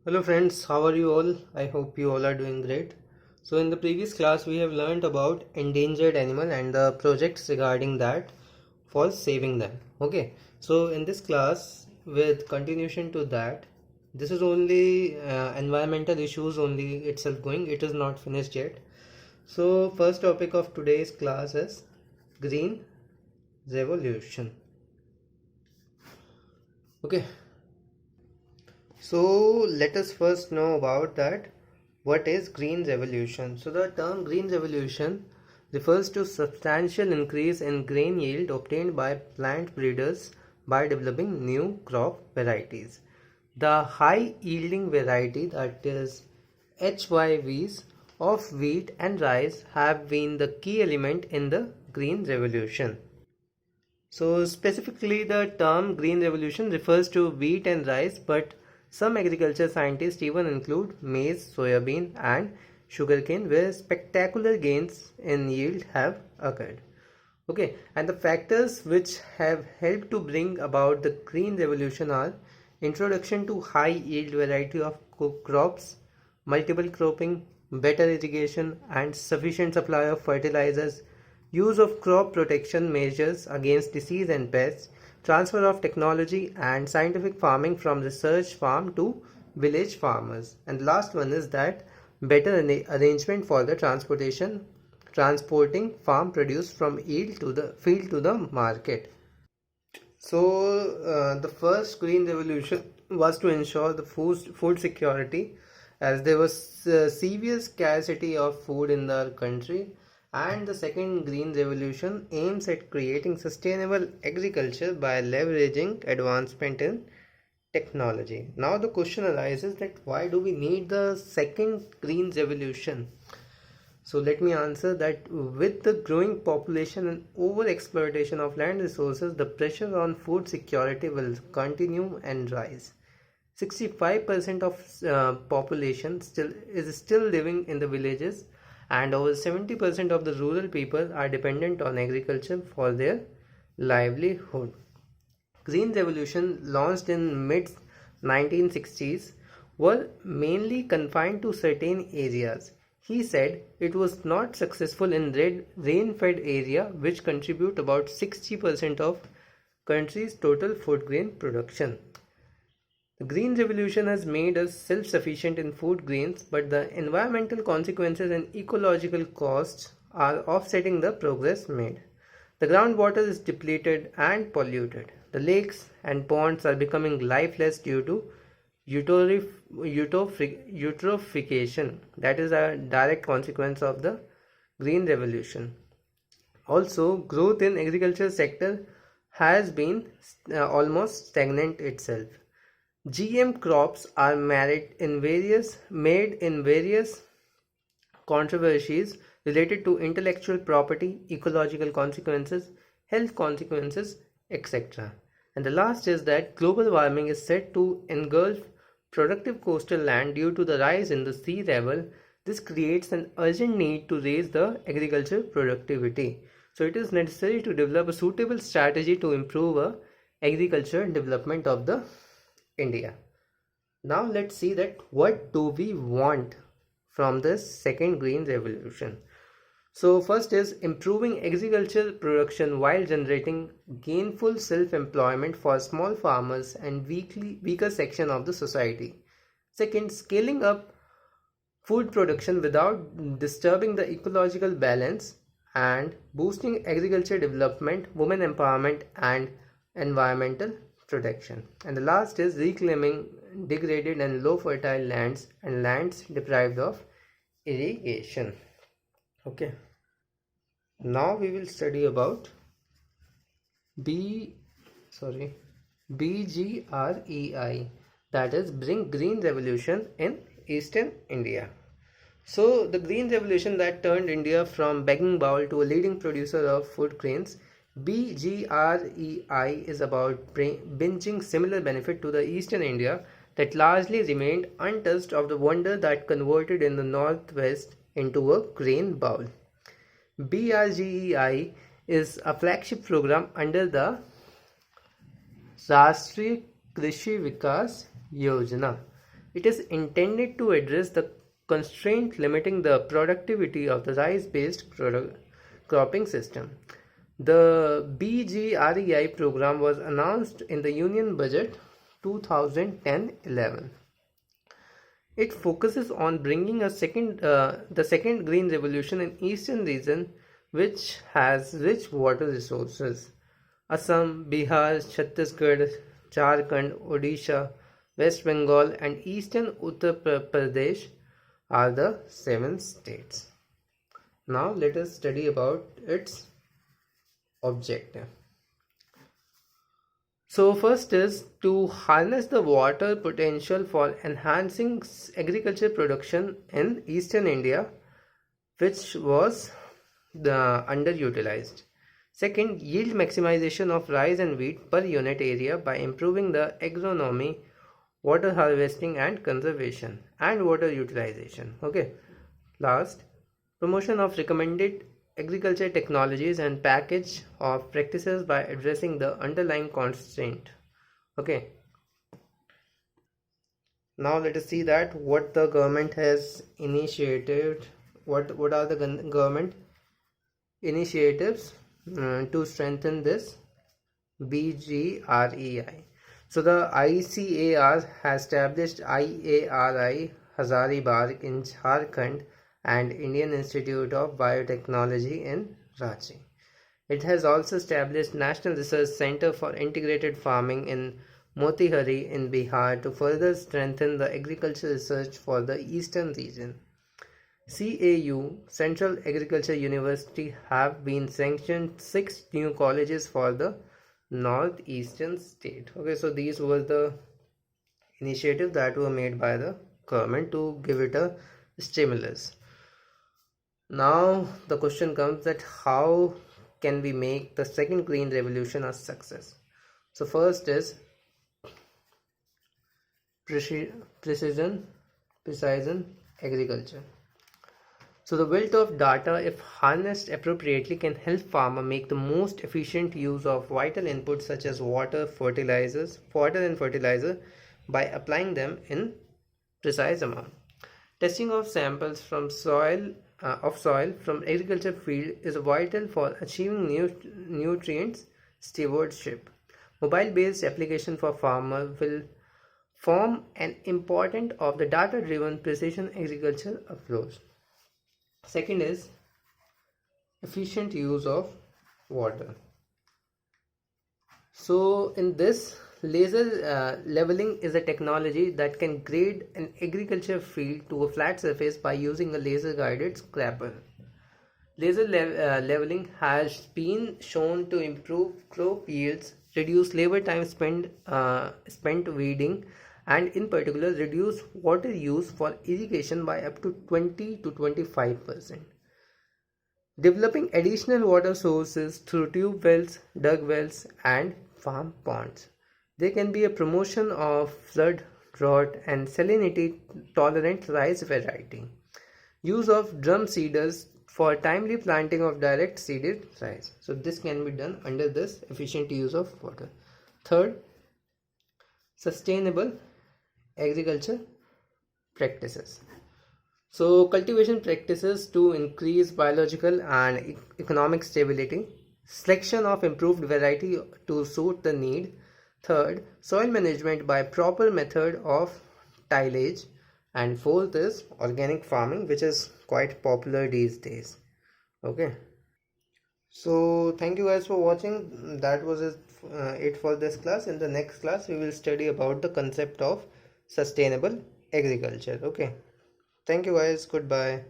Hello friends, how are you all? I hope you all are doing great. So in the previous class we have learned about endangered animal and the projects regarding that for saving them. Okay, so in this class with continuation to that, this is only environmental issues only itself going, it is not finished yet. So first topic of today's class is green revolution. Okay, so let us first know about that. What is green revolution? So the term green revolution refers to substantial increase in grain yield obtained by plant breeders by developing new crop varieties. The high yielding variety, that is HYVs, of wheat and rice have been the key element in the green revolution. So specifically the term green revolution refers to wheat and rice, but some agriculture scientists even include maize, soybean and sugarcane, where spectacular gains in yield have occurred. Okay, and the factors which have helped to bring about the green revolution are introduction to high yield variety of crops, multiple cropping, better irrigation and sufficient supply of fertilizers, use of crop protection measures against disease and pests, transfer of technology and scientific farming from research farm to village farmers. And the last one is that better arrangement for the transporting farm produce from field to the market. So the first green revolution was to ensure the food security, as there was severe scarcity of food in the country. And the second green revolution aims at creating sustainable agriculture by leveraging advancement in technology. Now the question arises that why do we need the second green revolution? So let me answer that with the growing population and over exploitation of land resources, the pressure on food security will continue and rise. 65% of population is still living in the villages, and over 70% of the rural people are dependent on agriculture for their livelihood. Green revolution launched in mid 1960s were mainly confined to certain areas. He said it was not successful in rain-fed area, which contribute about 60% of country's total food grain production. The green revolution has made us self-sufficient in food grains, but the environmental consequences and ecological costs are offsetting the progress made. The groundwater is depleted and polluted. The lakes and ponds are becoming lifeless due to eutrophication. That is a direct consequence of the green revolution. Also, growth in agriculture sector has been almost stagnant itself. GM crops are made in various controversies related to intellectual property, ecological consequences, health consequences, etc. And the last is that global warming is said to engulf productive coastal land due to the rise in the sea level. This creates an urgent need to raise the agriculture productivity. So it is necessary to develop a suitable strategy to improve agriculture development of the India. Now let's see that what do we want from this second green revolution. So first is improving agricultural production while generating gainful self-employment for small farmers and weaker section of the society. Second, scaling up food production without disturbing the ecological balance and boosting agriculture development, women empowerment and environmental protection. And the last is reclaiming degraded and low fertile lands and lands deprived of irrigation. Okay, now we will study about BGREI, that is bring green revolution in eastern India. So the green revolution that turned India from begging bowl to a leading producer of food grains, BGREI, is about bringing similar benefit to the eastern India that largely remained untouched of the wonder that converted in the northwest into a grain bowl. BGREI is a flagship program under the Rashtriya Krishi Vikas Yojana. It is intended to address the constraint limiting the productivity of the rice-based cropping system. The BGREI program was announced in the Union Budget 2010-11. It focuses on bringing the second green revolution in eastern region, which has rich water resources. Assam, Bihar, Chhattisgarh, Jharkhand, Odisha, West Bengal and eastern Uttar Pradesh are the 7 states. Now let us study about its objective. So first is to harness the water potential for enhancing agriculture production in eastern India, which was underutilized. Second, yield maximization of rice and wheat per unit area by improving the agronomy, water harvesting and conservation and water utilization. Okay. Last, promotion of recommended agriculture technologies and package of practices by addressing the underlying constraint. Okay. Now let us see that what the government has initiated. What are the government initiatives to strengthen this BGREI. So the ICAR has established IARI Hazaribagh in Jharkhand and Indian Institute of Biotechnology in Ranchi. It has also established National Research Center for Integrated Farming in Motihari in Bihar to further strengthen the agriculture research for the eastern region. CAU, Central Agriculture University, have been sanctioned 6 new colleges for the northeastern state. Okay, so these were the initiatives that were made by the government to give it a stimulus. Now the question comes that how can we make the second green revolution a success? So first is precision agriculture. So the wealth of data, if harnessed appropriately, can help farmer make the most efficient use of vital inputs such as water and fertilizer by applying them in precise amount. Testing of samples from soil from agriculture field is vital for achieving nutrients stewardship. Mobile-based application for farmer will form an important of the data-driven precision agriculture approach. Second is efficient use of water. So in this, laser leveling is a technology that can grade an agriculture field to a flat surface by using a laser guided scraper. Laser leveling has been shown to improve crop yields, reduce labor time spent weeding, and in particular reduce water use for irrigation by up to 20 to 25%. Developing additional water sources through tube wells, dug wells, and farm ponds. There can be a promotion of flood, drought, and salinity tolerant rice variety. Use of drum seeders for timely planting of direct seeded rice. So this can be done under this efficient use of water. Third, sustainable agriculture practices. So cultivation practices to increase biological and economic stability. Selection of improved variety to suit the need. Third, soil management by proper method of tillage. And fourth is organic farming, which is quite popular these days. Okay. So thank you guys for watching. That was it for this class. In the next class, we will study about the concept of sustainable agriculture. Okay. Thank you guys. Goodbye.